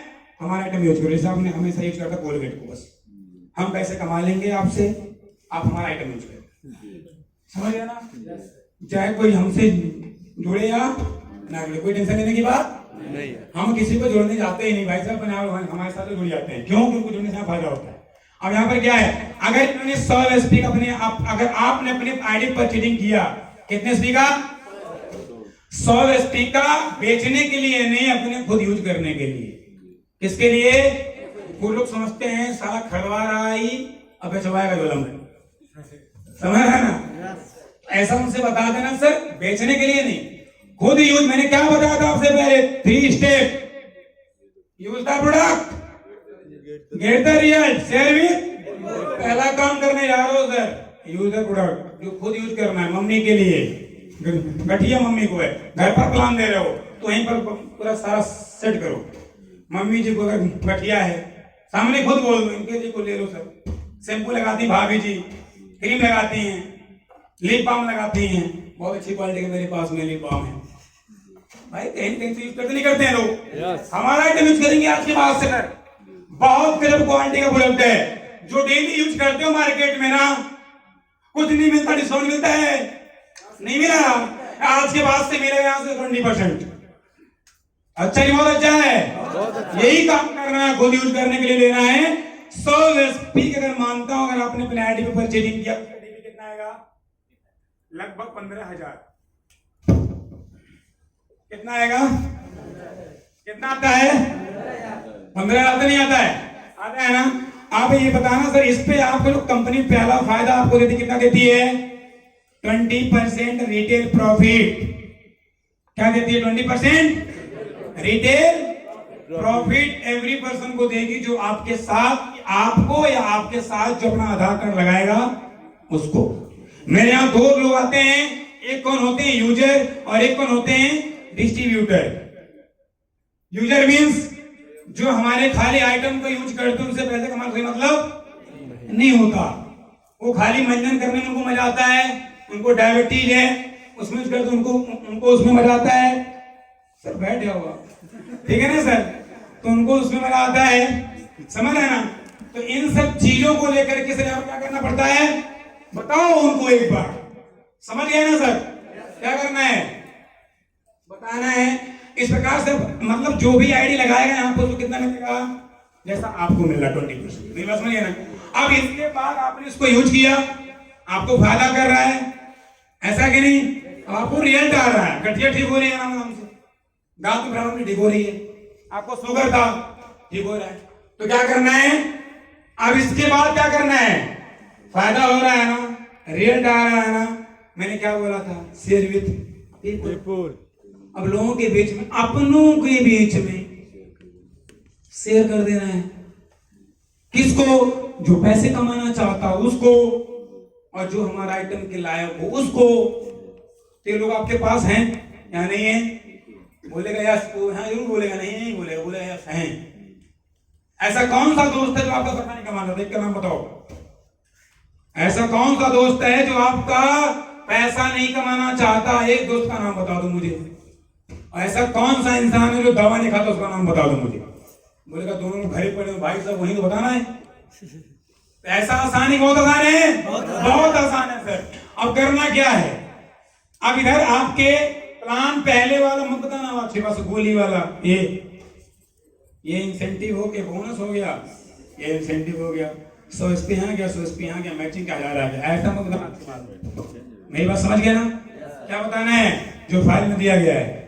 हमारा आइटम यूज करो। जैसे आपने हमेशा यूज करता कोलगेट को, बस हम पैसे कमा लेंगे आपसे, आप हमारा आइटम यूज करें, समझ गया ना? चाहे कोई हमसे जुड़े या ना जुड़े, कोई टेंशन लेने की बात नहीं है। हम किसी को जोड़ने जाते ही नहीं भाई साहब, हमारे साथ जुड़ जाते हैं। क्यों? क्योंकि जुड़ने से फायदा होता है। अब यहाँ पर क्या है, अगर इन्होंने 100 एसपी का अपने अगर आपने अपने आईडी पर चीटिंग किया, कितने एसपी का, 100 एसपी का बेचने के लिए नहीं, अपने खुद यूज करने के लिए। किसके लिए? वो लोग समझते हैं साला खड़वा रहा ही अब बेचवाएगा जोलम, समझ रहा है ना? ऐसा उनसे बता देना सर, बेचने के लिए नहीं, खुद यूज। मैंने क्या बताया था आपसे पहले, 3 step, use the product, get the result, share with. पहला काम करने जा रहे हो सर, यूज द प्रोडक्ट, जो खुद यूज करना है। मम्मी के लिए, गठिया मम्मी को है, घर पर प्लान दे रहे हो तो वहीं पर पूरा सारा सेट करो। मम्मी जी को अगर गठिया है, सामने खुद बोल दो, इनके लिए को ले लो सर। शैम्पू लगाती भाभी जी, क्रीम लगाती हैं, लिप बाम लगाती हैं, बहुत अच्छी क्वालिटी के मेरे पास में लिप बाम है, भाई कहीं कहीं तो यूज करते नहीं करते हैं लोग। Yes. हमारा आइटम यूज करेंगे आज के बाद से सर, बहुत गजब क्वालिटी का प्रोडक्ट है जो डेली यूज करते हो मार्केट में ना, कुछ नहीं मिलता, डिस्काउंट मिलता है, नहीं मिला, आज के बाद से मिलेगा यहाँ से 20%। अच्छा नहीं, बहुत अच्छा है, यही काम करना है, खुद यूज करने के लिए लेना है। 100 एसपी अगर मानता हूं, अगर आपने अपने आईडी पे परचेजिंग किया तो कितना आएगा, लगभग 15,000। कितना आएगा, कितना आता है, 15,000 नहीं आता है, आता है ना। आप ये बताना सर, इस पे आपको जो कंपनी पहला फायदा आपको देती, कितना देती है, 20% रिटेल प्रॉफिट। क्या देती है, 20% रिटेल प्रॉफिट एवरी पर्सन को देगी, जो आपके साथ, आपको या आपके साथ जो अपना आधार कार्ड लगाएगा उसको। मेरे यहाँ 2 लोग आते हैं, एक कौन होते हैं, यूजर, और एक कौन होते हैं, डिस्ट्रीब्यूटर। यूजर मींस जो हमारे खाली आइटम को यूज करते हैं, उनसे पैसे कमाने का मतलब नहीं होता, वो खाली मंजन करने में उनको मजा आता है, उनको डायबिटीज है, उसमें यूज करते उनको उसमें मजा आता है। सर बैठ गया होगा, ठीक है ना सर, तो उनको उसमें मजा आता है, समझ रहे ना। तो इन सब चीजों को लेकर के सर क्या करना पड़ता है, बताओ उनको एक बार, समझ गए ना सर, क्या करना है, बताना है। इस प्रकार से मतलब जो भी आईडी लगाएगा यहाँ पर, उसको कितना मिलेगा, जैसा आपको मिल रहा 20%, मेरी बात समझिए ना। अब इसके बाद आपने इसको यूज किया, आपको फायदा कर रहा है, ऐसा कि नहीं, आपको रिजल्ट आ रहा है, गठिया ठीक हो रही है नाम से, दांत में प्रॉब्लम ठीक हो रही है, आपको शुगर था ठीक हो रहा है, तो क्या करना है, अब इसके बाद क्या करना है, फायदा हो रहा है ना, रिजल्ट आ रहा है ना, मैंने क्या बोला था, शेयर विथ पीपल। अब लोगों के बीच में, अपनों के बीच में शेयर कर देना है, किसको, जो पैसे कमाना चाहता हो उसको, और जो हमारा आइटम के लायक हो उसको। तो ये लोग आपके पास हैं या नहीं है, बोलेगा यस, तो हाँ जरूर बोलेगा, नहीं बोलेगा, बोलेगा यस हैं। ऐसा कौन सा दोस्त है जो आपका पैसा नहीं कमाना, देख कर नाम बताओ, ऐसा कौन सा दोस्त है जो आपका पैसा नहीं कमाना चाहता, एक दोस्त का नाम बता दो मुझे। ऐसा कौन सा इंसान है जो दवा नहीं खाता, उसका नाम बता दो मुझे। बोलेगा दोनों घरे पड़े हो भाई साहब, वही तो बताना है। ऐसा आसान ही, बहुत आसान है, बहुत आसान है सर। अब करना क्या है, अब इधर आपके प्लान पहले वाला मत बताना, आपके पास गोली वाला, ये इंसेंटिव हो गया, बोनस हो गया, ये इंसेंटिव हो गया, 100 एसपी यहाँ गया, 100 एसपी यहाँ गया, मैचिंग का 1000 आ गया, ऐसा मत बताना। मेरी बात समझ गया ना, क्या बताना है, जो फाइल में दिया गया है।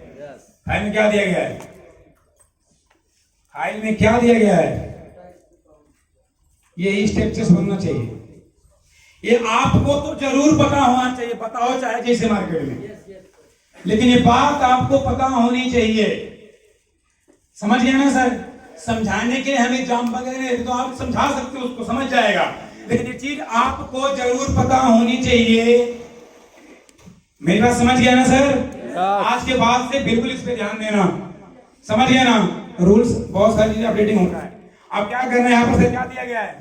फाइल में क्या दिया गया है, फाइल में क्या दिया गया है, ये स्ट्रक्चर्स बनना चाहिए, ये आपको तो जरूर पता होना चाहिए, बताओ चाहे जैसे मार्केट में, लेकिन ये बात आपको पता होनी चाहिए, समझ गए ना सर। समझाने के लिए हमें एग्जाम वगैरह तो आप समझा सकते हो, उसको समझ जाएगा, लेकिन ये चीज आपको जरूर पता होनी चाहिए। मेरी बात समझ गया ना सर, आज के बाद से बिल्कुल इस पे ध्यान देना, समझ गया ना। रूल्स बहुत सारी चीजें अपडेटिंग होता है। अब क्या करना है, यहाँ पर से क्या दिया गया है,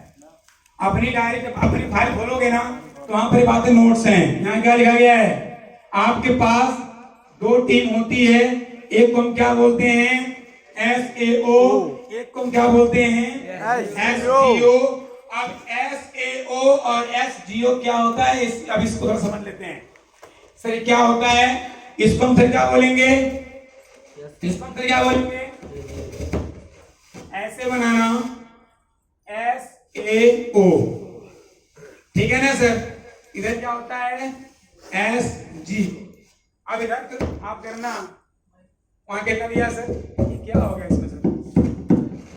अपनी डायरी, अपनी फाइल खोलोगे ना तो वहां पर बातें नोट्स हैं, यहाँ क्या लिखा गया है, आपके पास 2 टीम होती है, एक को हम क्या बोलते हैं, SAO, एक को हम क्या बोलते हैं, SGO। अब SAO और SGO क्या होता है, अब इसको थोड़ा समझ लेते हैं सर, क्या होता है, इसको हम फिर क्या बोलेंगे, इसको हम फिर क्या बोलेंगे, ऐसे बनाना, SAO, ठीक है ना सर। इधर क्या होता है, SG। अब इधर आप करना, वहां कितना दिया सर, क्या हो गया इसमें सर।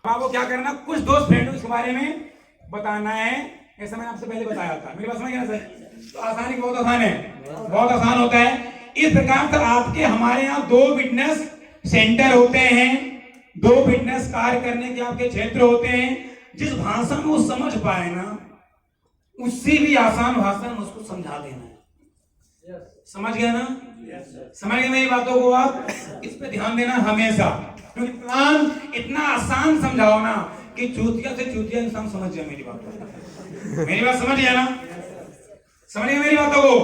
अब आपको क्या करना, कुछ दोस्त फ्रेंडों के बारे में बताना है, ऐसा मैंने आपसे पहले बताया था, मेरी बात समझ गया सर। तो आसानी बहुत आसान है, बहुत आसान होता है। इस प्रकार से आपके हमारे यहाँ 2 बिजनेस सेंटर होते हैं, 2 बिजनेस कार्य करने के आपके क्षेत्र होते हैं। जिस भाषा में वो समझ पाए ना, उससे भी आसान भाषा में उसको समझा देना है, समझ गया ना, समझ गए मेरी बातों को। आप इस पे ध्यान देना हमेशा, क्योंकि प्लान इतना आसान समझाओ ना कि चूतिया से चूतिया इंसान समझ जाए मेरी बात को। मेरी बात समझ गया ना, समझ गए मेरी बातों को,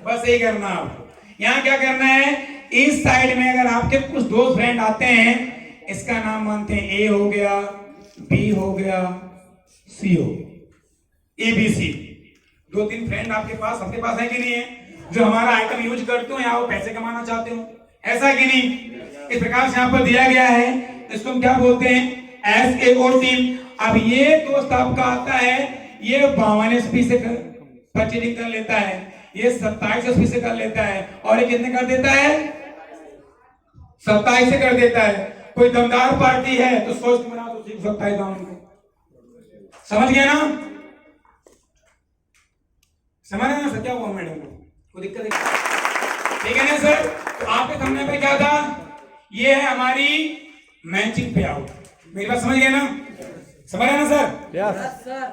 बस यही करना। आप यहाँ क्या करना है, इस साइड में अगर आपके कुछ दो फ्रेंड आते हैं, इसका नाम मानते हैं ए हो गया, बी हो गया, सी हो गया, ABC। दो तीन फ्रेंड आपके पास, सबके पास है कि नहीं है, जो हमारा आइटम यूज करते हो या वो पैसे कमाना चाहते हो, ऐसा कि नहीं। इस प्रकार से यहाँ पर दिया गया है, इसको हम क्या बोलते हैं, SAO टीम। अब ये दोस्त आपका आता है, ये 52 SP से परचेजिंग कर लेता है, ये 27 SP से कर लेता है, और ये कितने कर देता है, 27 से कर देता है। कोई दमदार पार्टी है तो सोच के बना तो 27 दाम को, समझ गया ना, समझ रहे ना सर, क्या हुआ मैडम को, कोई दिक्कत है, ठीक है ना सर। तो आपके सामने पे क्या था, ये है हमारी मैचिंग पे आउट, मेरी बात समझ गए ना, समझ रहे ना सर, यस सर।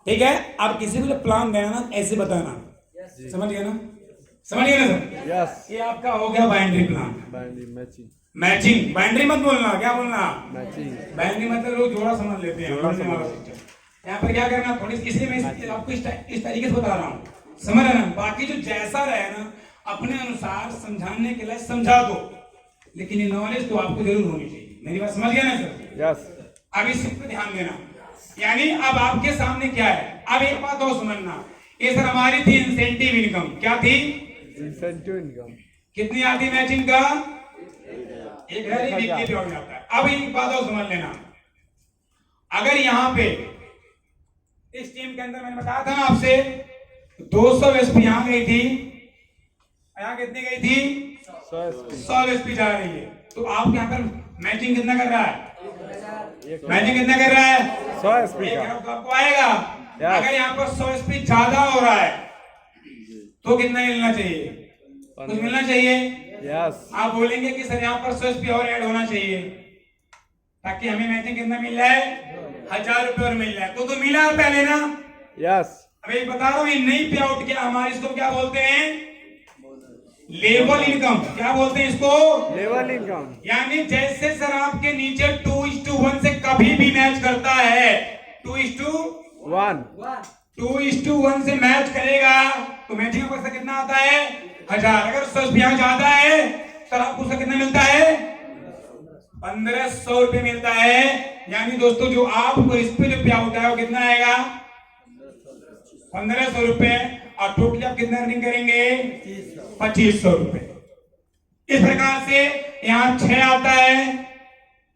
ठीक है। आप किसी को जब प्लान देना ना ऐसे बताना, समझ गए ना, समझ गए ना सर। यस ये आपका हो गया boundary plan, binding matching matching, boundary मत बोलना, क्या बोलना, मैचिंग बाइंड्री मतलब लोग जोड़ा समझ लेते हैं, यहाँ पर क्या करना थोड़ी, इसलिए मैं आपको इस तरीके से बता रहा हूँ, समझ रहे ना। बाकी जो जैसा रहे ना अपने अनुसार समझाने के लिए समझा दो, लेकिन ये नॉलेज तो आपको जरूर होनी चाहिए, मेरी बात समझ गया ना सर। यस अब इस पे ध्यान देना, यानी अब आपके सामने क्या है, अब एक बात और समझना, ये सर हमारी थी इंसेंटिव इनकम, क्या थी, इंसेंटिव इनकम कितनी आती मैचिंग का, एक वीकली पे हो जाता है। अब एक बात और समझ लेना, अगर यहाँ पे इस टीम के अंदर मैंने बताया था ना आपसे 200 SP यहाँ गई थी, यहाँ कितनी गई थी, 100 SP जा रही है, तो आप यहाँ पर मैचिंग कितना कर रहा है, मैचिंग कितना कर रहा है, 100 SP का तो आपको आएगा। अगर यहाँ पर 100 SP ज्यादा हो रहा है तो कितना मिलना चाहिए, कुछ मिलना चाहिए, यस आप बोलेंगे कि सर यहाँ पर 100 SP और ऐड होना चाहिए ताकि हमें मैचिंग कितना मिल रहा है, 1000 रुपए और मिल रहा है, तो मिला है पहले ना, यस अब एक बता रहा हूँ, ये नई पे आउट क्या हमारे, इसको क्या बोलते हैं, लेवल इनकम, क्या बोलते हैं इसको, लेवल इनकम। यानी जैसे सर आपके नीचे 2:1 से कभी भी मैच करता है, 2:1 2:1 से मैच करेगा तो मैचिंग का पैसा कितना आता है, 1000। अगर 100 यहाँ ज्यादा है सर आपको उसका कितना मिलता है, 1500 रुपए मिलता है। यानी दोस्तों जो आपको इस पे जो पे आउट है वो कितना आएगा, 1500 रुपए, और टोटली आप कितना अर्निंग करेंगे, 2500 रुपए। इस प्रकार से यहाँ 6 आता है,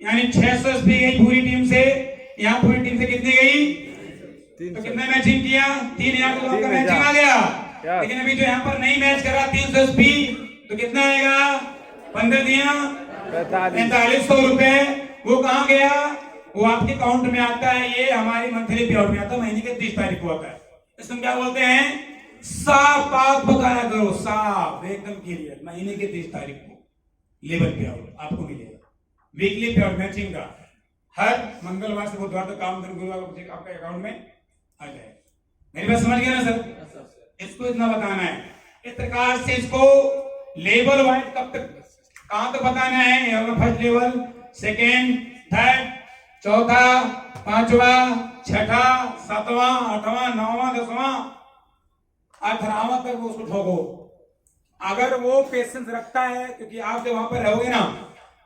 यानी 600 SP गई पूरी टीम से, यहाँ पूरी टीम से कितनी गई, तो कितना मैचिंग किया, 3000 का आपका मैचिंग आ गया। लेकिन अभी जो यहाँ पर नहीं मैच करा 300 SP, तो कितना आएगा, 15 दिया 4500 रुपए, वो कहाँ गया, वो आपके अकाउंट में आता है, ये हमारी मंथली पे आउट में आता है, महीने के 30 तारीख को आता है। इसमें क्या बोलते हैं, साफ बात बताया करो, साफ एकदम क्लियर, महीने के 30 तारीख को लेवल पे आउट आपको मिलेगा, वीकली पे आउट मैचिंग का, हर मंगलवार से बुधवार तक काम दिन गुरुवार को आपके अकाउंट में आ जाए। मेरी बात समझ गया ना सर, इसको इतना बताना है। इस प्रकार से इसको लेवल वाइज कब तक कहां तक बताना है, फर्स्ट लेवल, सेकेंड, थर्ड, चौथा, पांचवा, छठा, सातवां, आठवां, नौवां, 10वां, 18वां तक वो उसको ठोको। अगर वो पेशेंस रखता है, क्योंकि आप जब वहां पर रहोगे ना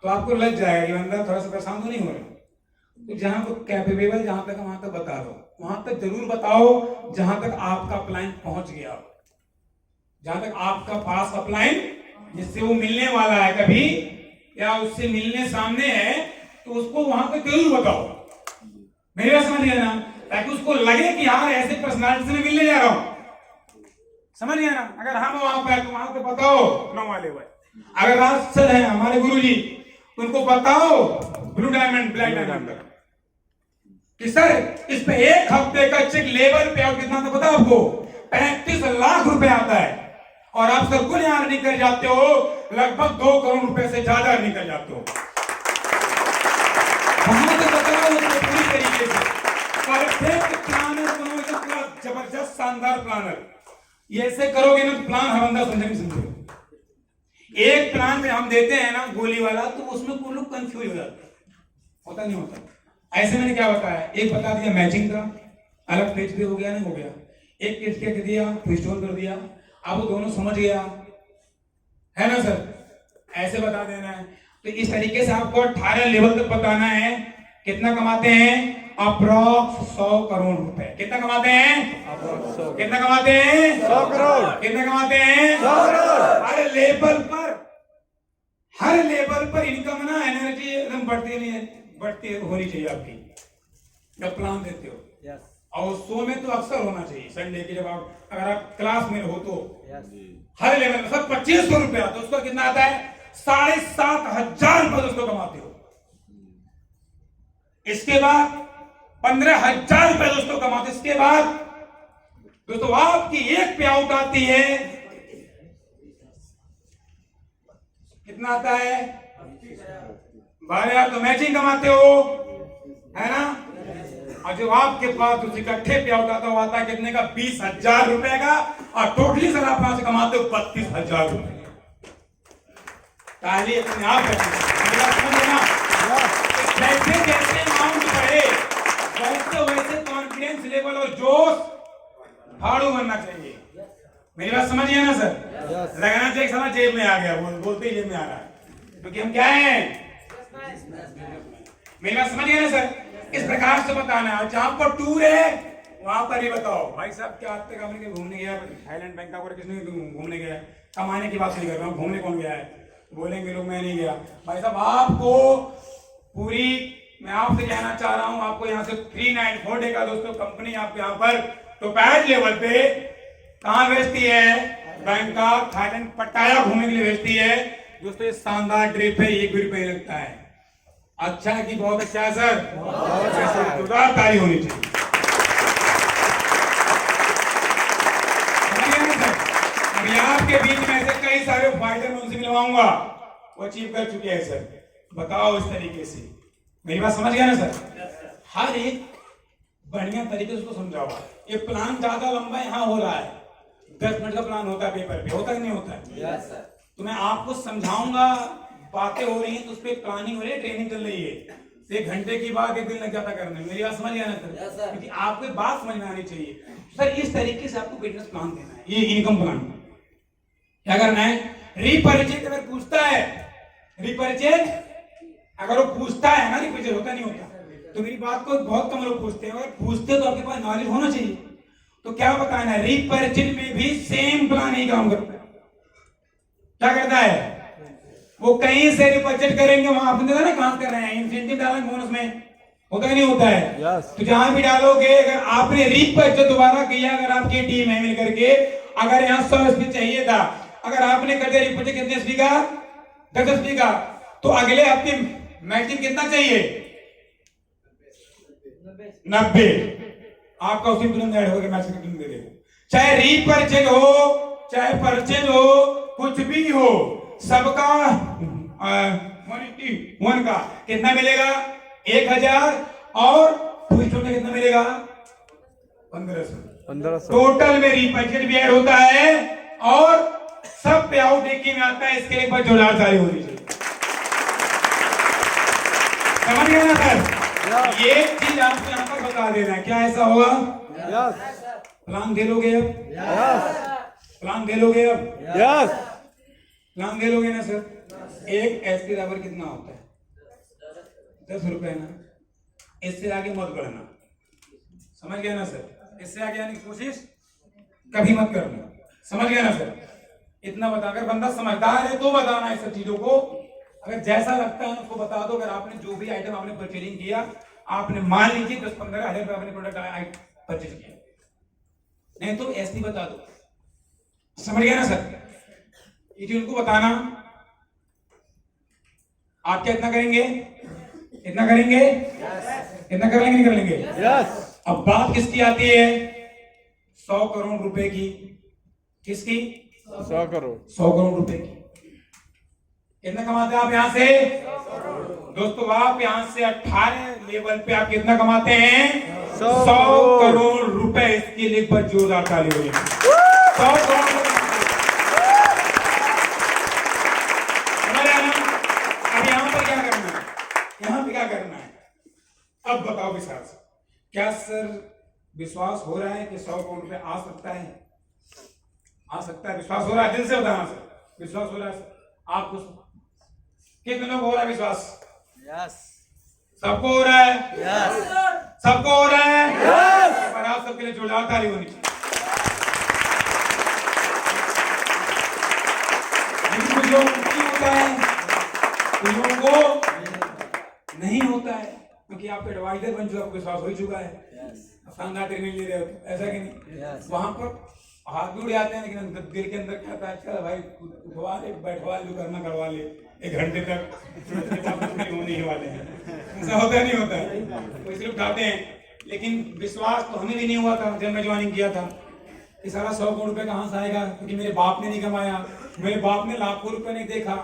तो आपको लग जाएगा कि अंदर थोड़ा सा परेशान तो नहीं हो रहा, तो जहां पर कैपेबल जहां तक वहां तक बता दो, वहां तक जरूर बताओ जहां तक आपका क्लाइंट पहुंच गया, जहां तक आपका पास का क्लाइंट जिससे वो मिलने वाला है कभी, या उससे मिलने सामने है, तो उसको वहां तक जरूर बताओ, मेरी बात समझ गया ना, ताकि उसको लगे कि यार ऐसे पर्सनालिटी से मिलने जा रहा हूं, समझ गया ना। अगर हम वहां पर तो वहां पे बताओ नौवां लेवल, अगर राज सर है हमारे गुरुजी, उनको बताओ ब्लू डायमंड, ब्लैक डायमंड, कि सर इस पे एक हफ्ते का चेक लेवल पे आउट कितना, तो पता आपको 35 लाख रुपए आता है, और आप सर कुल यहाँ अर्निंग कर जाते हो लगभग 2 करोड़ रुपए से ज्यादा अर्निंग कर जाते हो। वहां से बताओ पूरी तरीके से परफेक्ट प्लानर बनोगे, पूरा जबरदस्त शानदार प्लानर। ये ऐसे करोगे ना प्लान हर बंदा समझे। एक प्लान में हम देते हैं ना गोली वाला, तो उसमें कोई लोग कंफ्यूज हो जाते हैं, होता नहीं होता। ऐसे मैंने क्या बताया, एक बता दिया मैचिंग का, अलग पेज पे हो गया, नहीं हो गया, एक पेज क्या कर दिया, स्टोर कर दिया, अब वो दोनों समझ गया, है ना सर। ऐसे बता देना है। तो इस तरीके से आपको 18 लेवल तक बताना है कितना कमाते हैं, अप्रॉक्स 100 करोड़ रुपए। कितना कमाते हैं, कितना कमाते हैं, 100 करोड़। कितना कमाते हैं, 100 करोड़। हर लेवल पर इनकम ना एनर्जी एकदम बढ़ती नहीं है, बढ़ती होनी चाहिए आपकी जब प्लान देते हो। और 100 में तो अक्सर होना चाहिए संडे की, जब आप अगर आप क्लास में हो तो हर लेवल में सब 2500 रुपया, तो उसका कितना आता है 7,500 रुपए दोस्तों कमाते हो। इसके बाद 15,000 रुपए दोस्तों कमाते। इसके बाद दोस्तों आपकी एक पे आउट आती है, कितना आता है, 12,000 तो मैचिंग कमाते हो, है ना। और जो आपके पास उस इकट्ठे पे आउट आता है कितने का, 20,000 रुपए का। और टोटली सर आप वहां से कमाते हो 32,000 रुपए। ताली अपने आप समझना। जैसे जैसे अमाउंट बढ़े वैसे वैसे कॉन्फिडेंस लेवल और जोश फाड़ू बनना चाहिए। मेरी बात समझिए ना सर, लगना चाहिए साला जेब में आ गया, बोलते ही जेब में आ रहा है, क्योंकि हम क्या हैं। मेरी बात समझिए ना सर, इस प्रकार से बताना है। जहां पर टूर है वहां पर ही बताओ भाई साहब क्या आज तक आपने घूमने गया थाईलैंड बैंकॉक और किसने घूमने गया, कमाने की बात नहीं कर रहा हूँ, घूमने कौन गया है, बोलेंगे लोग मैं नहीं गया। भाई साहब आपको पूरी, मैं आपसे कहना चाह रहा हूं, आपको यहाँ से 394 डे का दोस्तों कंपनी आपको यहाँ पर टोपैज लेवल पे कहाँ भेजती है, बैंकॉक थाईलैंड पटाया घूमने के लिए भेजती है दोस्तों। ये शानदार ट्रिप है, 1 भी रुपये लगता है। अच्छा है कि बहुत अच्छा है सर, जोरदार ताली होनी चाहिए। अभी आपके बीच में ऐसे कई सारे फायदे मैं उनसे मिलवाऊंगा, वो अचीव कर चुके हैं सर। बताओ इस तरीके से, मेरी बात समझ गया ना सर। हर एक बढ़िया तरीके से उसको समझाओ। ये प्लान ज्यादा लंबा यहाँ हो रहा है, 10 मिनट का प्लान होता है पेपर पे, होता है नहीं होता है। yes, तो मैं आपको समझाऊंगा, बातें हो रही हैं तो उस पर प्लानिंग हो रही है, ट्रेनिंग चल रही है। 1 घंटे की बात 1 दिन लग जाता करने में। मेरी बात समझ गया ना सर, क्योंकि आपको बात समझ में आनी चाहिए सर। इस तरीके से आपको बिजनेस प्लान देना है, ये इनकम प्लान। क्या करना है, रीपरचेज अगर पूछता है, रीपरचेज अगर वो पूछता है ना, रीपरचेज होता नहीं होता, तो मेरी बात को बहुत कम लोग पूछते हैं। अगर पूछते तो आपके पास नॉलेज होना चाहिए। तो क्या बताना है, रीपरचेज में भी सेम प्लान ही काम करता है। क्या करता है, वो कहीं से रिपरचेज करेंगे, वहां आपने देखा ना कहां कर रहे हैं, इंसेंटिव डालेंगे बोनस में, होता नहीं होता है। yes. तो जहां भी डालोगे, अगर आपने रीपरचेज दोबारा किया, अगर आपकी टीम है मिलकर के, अगर यहाँ 100 एसपी चाहिए था, अगर आपने कर दिया रिपरचेज कितने एसपी का, 10 एसपी का, तो अगले हफ्ते मैचिंग कितना चाहिए, 90। आपका उसी तुरंत ऐड होकर मैचिंग तुरंत दे देगा। चाहे रीपरचेज हो चाहे परचेज हो, कुछ भी हो, सबका 181 का कितना मिलेगा, 1000। और ट्विस्टर में कितना मिलेगा, 1500। टोटल में रीपरचेज भी ऐड होता है और सब पे आउट एक ही में आता है। इसके एक बार जोरदार ताली होनी चाहिए। समझ गए ना सर? ये चीज आपको यहाँ पर बता देना है। क्या ऐसा होगा, प्लान दे लोगे अब, प्लान दे लोगे अब, प्लान दे लोगे ना सर। एक एसपी ड्राइवर कितना होता है, 10 रुपए ना, इससे आगे मत बढ़ना। समझ गया ना सर, इससे आगे आने की कोशिश कभी मत करना। समझ गया ना सर, इतना बताकर बंदा समझदार है तो बताना है सब चीजों को। अगर जैसा लगता है उसको बता दो। अगर आपने जो भी आइटम आपने परचेजिंग किया, आपने मान लीजिए 10-15 हज़ार आपने प्रोडक्ट परचेज किया, नहीं तो एसपी बता दो। समझ गया ना सर, ये चीज उनको बताना। आप क्या इतना करेंगे, इतना करेंगे, इतना कर लेंगे, नहीं कर लेंगे। अब बात किसकी आती है, 100 करोड़ रुपए की। किसकी, 100 करोड़, 100 करोड़ रुपए की। कितना कमाते हैं आप यहाँ से, दोस्तों आप यहाँ से 18 लेवल पे आप कितना कमाते हैं, 100 करोड़ रुपए। इसके लिए एक बार जोरदार ताली हो। 100 करोड़। अब यहाँ पर क्या करना है, यहाँ पे क्या करना है, अब बताओ विश्वास से, क्या सर विश्वास हो रहा है कि 100 करोड़ रुपए आ सकता है, आ सकता है, विश्वास हो रहा है, दिल से बताना सर, विश्वास हो रहा है सर। आपको कितने लोग हो रहा है विश्वास? यस सबको हो रहा है? यस सबको हो रहा है? यस। पर आप सबके लिए जोरदार ताली होनी चाहिए। लेकिन कुछ लोगों को नहीं होता है, कुछ लोगों को नहीं होता है, क्योंकि आपका एडवाइजर बन चुका, आपको विश्वास हो ही चुका है। शानदार ट्रेनिंग ले रहे हो, ऐसा कि नहीं? वहां पर हाथ भी उड़ जाते हैं, लेकिन दिल के अंदर क्या था, चल भाई उठवा ले, बैठवा ले, जो करना करवा ले, 1 घंटे तक होने ही वाले हैं। ऐसा होता नहीं होता है, तो इसलिए उठाते हैं। लेकिन विश्वास तो हमें भी नहीं हुआ था जब मैं ज्वाइनिंग किया था कि सारा 100 करोड़ रुपए कहाँ से आएगा, क्योंकि मेरे बाप ने नहीं कमाया, मेरे बाप ने लाखों रुपए नहीं देखा।